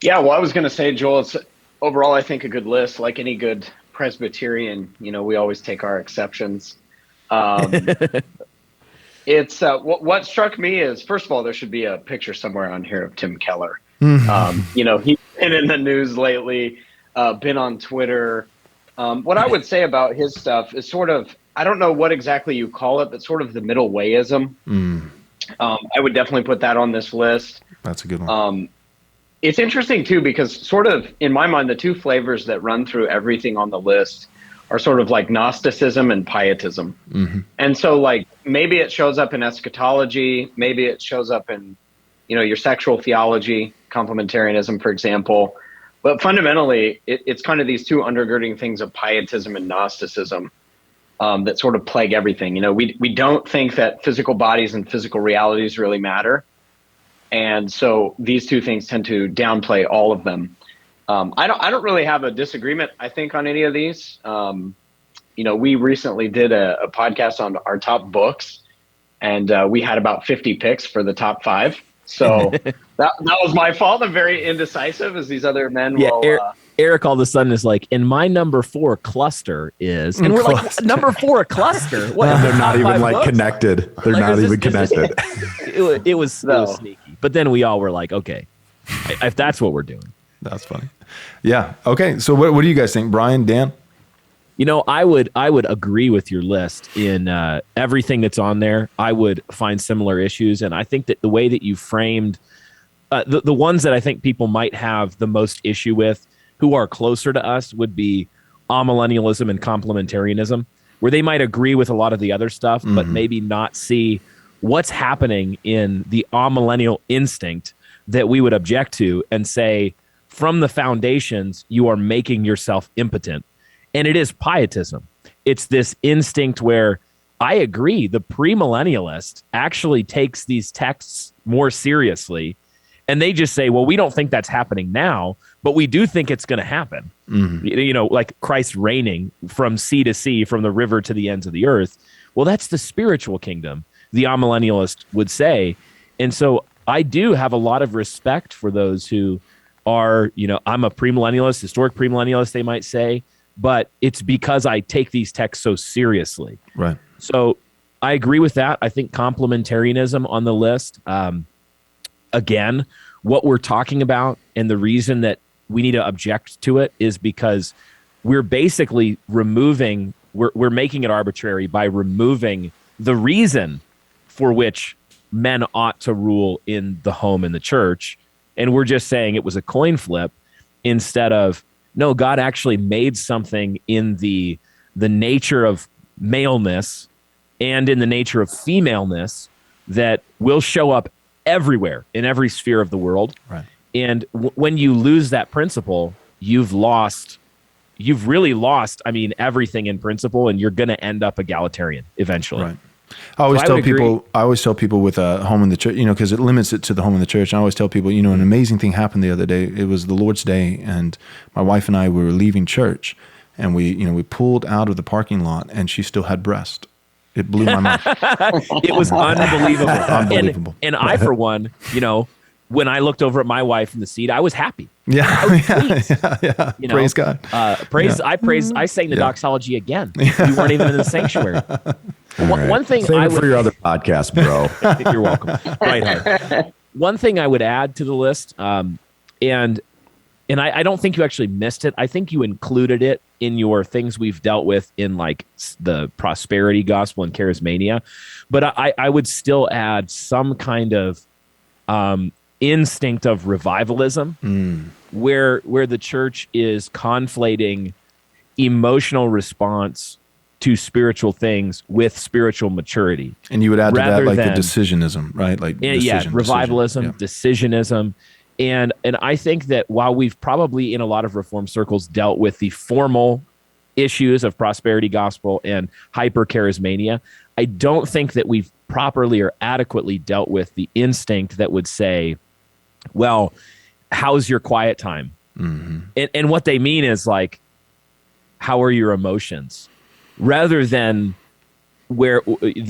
Yeah, well, I was going to say, Joel, it's overall, I think, a good list. Like any good Presbyterian, we always take our exceptions. Um, it's what struck me is, first of all, there should be a picture somewhere on here of Tim Keller. He's been in the news lately, been on Twitter. What I would say about his stuff is sort of, I don't know what exactly you call it, but sort of the middle wayism. I would definitely put that on this list. That's a good one. It's interesting, too, because sort of, in my mind, the two flavors that run through everything on the list are sort of like Gnosticism and Pietism. And so, like, maybe it shows up in eschatology, maybe it shows up in, your sexual theology, complementarianism, for example. But fundamentally, it's kind of these two undergirding things of Pietism and Gnosticism that sort of plague everything. We don't think that physical bodies and physical realities really matter. And so these two things tend to downplay all of them. I don't really have a disagreement, I think, on any of these. We recently did a podcast on our top books, and we had about 50 picks for the top 5. So that was my fault. I'm very indecisive, as these other men will. Eric all of a sudden is like, and my number 4 cluster is, and we're like, number 4 cluster? What? They're not even like connected. They're not even connected. It was sneaky. But then we all were like, okay, if that's what we're doing. That's funny. Yeah. Okay. So what do you guys think, Brian, Dan? I would agree with your list in everything that's on there. I would find similar issues. And I think that the way that you framed the ones that I think people might have the most issue with who are closer to us would be Amillennialism and Complementarianism, where they might agree with a lot of the other stuff, but maybe not see what's happening in the amillennial instinct that we would object to and say, from the foundations, you are making yourself impotent. And it is Pietism. It's this instinct where I agree, the premillennialist actually takes these texts more seriously. And they just say, well, we don't think that's happening now, but we do think it's going to happen. Like Christ reigning from sea to sea, from the river to the ends of the earth. Well, that's the spiritual kingdom, the amillennialist would say. And so I do have a lot of respect for those who are, I'm a premillennialist, historic premillennialist, they might say, but it's because I take these texts so seriously. Right. So I agree with that. I think complementarianism on the list, again, what we're talking about and the reason that we need to object to it is because we're basically we're making it arbitrary by removing the reason for which men ought to rule in the home and the church. And we're just saying it was a coin flip instead of, no, God actually made something in the nature of maleness and in the nature of femaleness that will show up everywhere in every sphere of the world. Right. And when you lose that principle, you've really lost, everything in principle, and you're going to end up egalitarian eventually. Right. I always tell people with a home in the church, because it limits it to the home in the church. I always tell people, an amazing thing happened the other day. It was the Lord's Day, and my wife and I were leaving church, and we pulled out of the parking lot, and she still had breast. It blew my mind. It was unbelievable. Unbelievable. And I, for one, when I looked over at my wife in the seat, I was happy. Yeah. Yeah. Praise God. I sang the doxology again. You weren't even in the sanctuary. Right. One thing Save it for your other podcast, bro. You're welcome. Right. One thing I would add to the list, and I don't think you actually missed it. I think you included it in your things we've dealt with in like the prosperity gospel and charismania, but I would still add some kind of instinct of revivalism, where the church is conflating emotional response to spiritual things with spiritual maturity. And you would add to that like the decisionism, right? Like revivalism, decisionism. And I think that while we've probably in a lot of Reformed circles dealt with the formal issues of prosperity gospel and hyper-charismania, I don't think that we've properly or adequately dealt with the instinct that would say, well, how's your quiet time? And what they mean is like, how are your emotions? Rather than where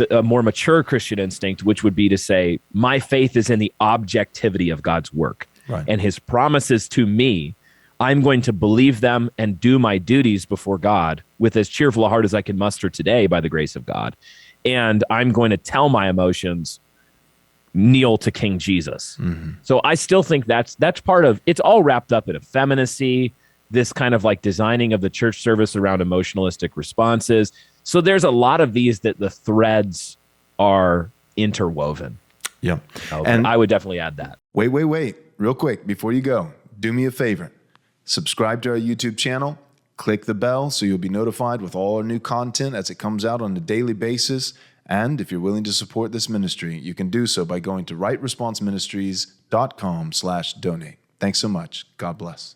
a more mature Christian instinct, which would be to say, my faith is in the objectivity of God's work. Right. And his promises to me, I'm going to believe them and do my duties before God with as cheerful a heart as I can muster today by the grace of God. And I'm going to tell my emotions, kneel to King Jesus. So I still think that's part of, it's all wrapped up in effeminacy, this kind of like designing of the church service around emotionalistic responses. So there's a lot of these that the threads are interwoven. Yeah. And I would definitely add that. Wait. Real quick, before you go, do me a favor. Subscribe to our YouTube channel. Click the bell so you'll be notified with all our new content as it comes out on a daily basis. And if you're willing to support this ministry, you can do so by going to rightresponseministries.com/donate. Thanks so much. God bless.